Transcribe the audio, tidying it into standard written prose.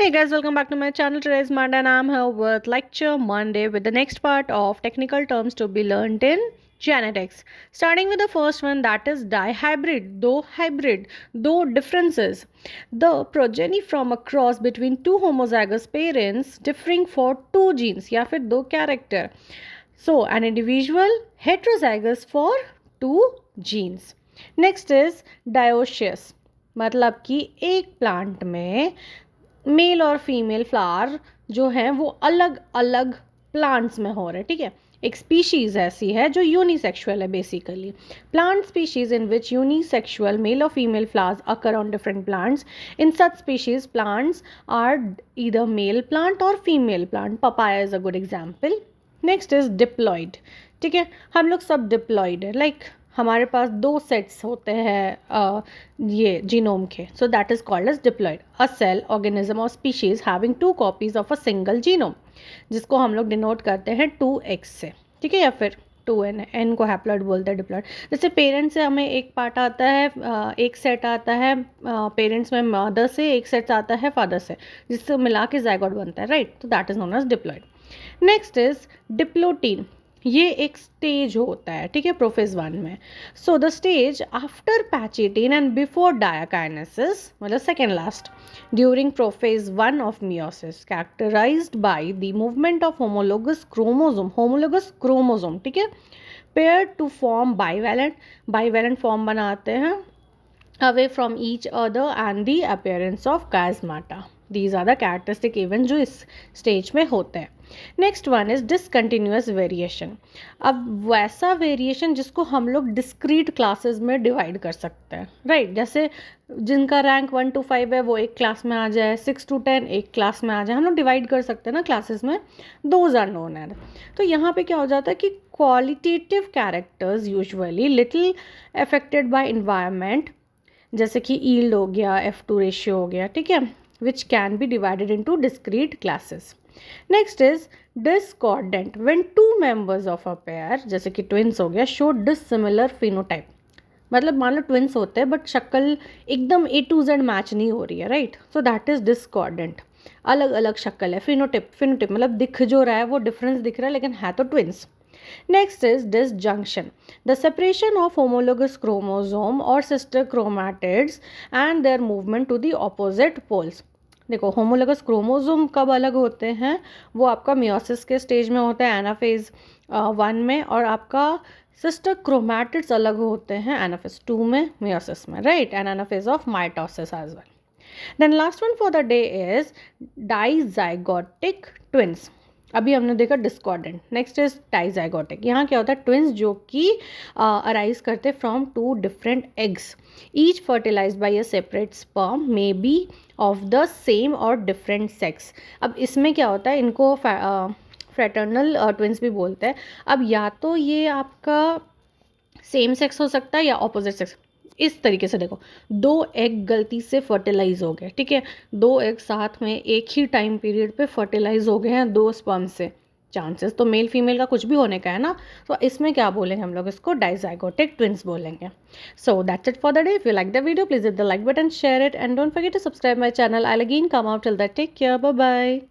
Hey guys, welcome back to my channel. Today is Monday and I'm here with Lecture Monday with the next part of technical terms to be learned in genetics. Starting with the first one, that is dihybrid, though differences. The progeny from a cross between two homozygous parents differing for two genes या फिर दो character. So an individual heterozygous for two genes. Next is dioecious. मतलब कि एक plant में mail और female flower जो हैं वो अलग अलग प्लांट्स में हो रहे हैं. ठीक है, एक स्पीशीज ऐसी है जो यूनिसेक्सुअल है. Basically plant species in which unisexual male और female flowers occur on different plants. In such species plants are either male plant और female plant. Papaya is a good example. Next is diploid. ठीक है, हम लोग सब diploid है. Like हमारे पास दो सेट्स होते हैं ये जीनोम के. So that is called as diploid. A cell organism और species having two copies of a single genome, जिसको हम लोग डिनोट करते हैं 2x से. ठीक है, या फिर 2n. n को हैप्लॉइड बोलते हैं डिप्लॉइड. जैसे पेरेंट्स से हमें एक पार्ट आता है, एक सेट आता है पेरेंट्स में मदर से, एक सेट आता है फादर से, जिससे मिला के जाइगोट बनता है. राइट, तो that is known as diploid. Next is diplotene. ये एक स्टेज होता है. ठीक है, प्रोफेज 1 में. So the stage after pachytene and before diakinesis, मतलब second last, during prophase 1 of meiosis, characterized by the movement of homologous chromosome. ठीक है, pair to form bivalent form बनाते हैं away from each other and the appearance of chiasmata. These are the characteristic event जो इस स्टेज में होते हैं. Next one is discontinuous variation. अब वैसा वेरिएशन जिसको हम लोग डिस्क्रीट क्लासेस में डिवाइड कर सकते हैं. राइट, जैसे जिनका रैंक 1 to 5 है वो एक क्लास में आ जाए, 6 to 10 एक क्लास में आ जाए. हम लोग डिवाइड कर सकते हैं ना क्लासेस में. Those are known as. तो यहाँ पे क्या हो जाता है कि qualitative characters usually little affected by environment, जैसे कि ईल्ड हो गया, F2 रेशियो हो गया. ठीक है, which can be divided into discrete classes. Next is discordant. When two members of a pair, जैसे कि twins हो गया, show dissimilar phenotype. मतलब मान लो ट्विंस होते हैं बट शक्ल एकदम A to Z मैच नहीं हो रही है. Right, so that is discordant. अलग अलग शक्ल है. फिनोटिप मतलब दिख जो रहा है वो डिफरेंस दिख रहा है, लेकिन है तो twins. Next is disjunction. The separation of homologous chromosome or sister chromatids and their movement to the opposite poles. देखो, होमोलोगस क्रोमोसोम कब अलग होते हैं? वो आपका मियोसिस के स्टेज में होता है, एनाफेज 1 में, और आपका सिस्टर क्रोमैटिड्स अलग होते हैं एनाफेज 2 में, मियोसिस में. Right, and anaphase of mitosis as well. Then last one for the day is dizygotic twins. अभी हमने देखा डिस्कॉर्डेंट. Next is dizygotic. यहाँ क्या होता है? ट्विंस जो कि अराइज करते from two different eggs, each fertilized by a separate sperm, may be of the same और डिफरेंट सेक्स. अब इसमें क्या होता है, इनको फ्रेटर्नल ट्विंस भी बोलते हैं. अब या तो ये आपका सेम सेक्स हो सकता है या ऑपोजिट सेक्स. इस तरीके से देखो, दो एग गलती से फर्टिलाइज हो गए. ठीक है, दो एग साथ में एक ही टाइम पीरियड पे फर्टिलाइज हो गए हैं दो स्पर्म से. चांसेस तो मेल फीमेल का कुछ भी होने का है ना. तो इसमें क्या बोलेंगे हम लोग? इसको डाइजाइगोटिक ट्विंस बोलेंगे. So that's it for the day. If you like the video, please hit the like button, share it, and don't forget to subscribe my channel. I will again come out. Till that, take care, bye bye.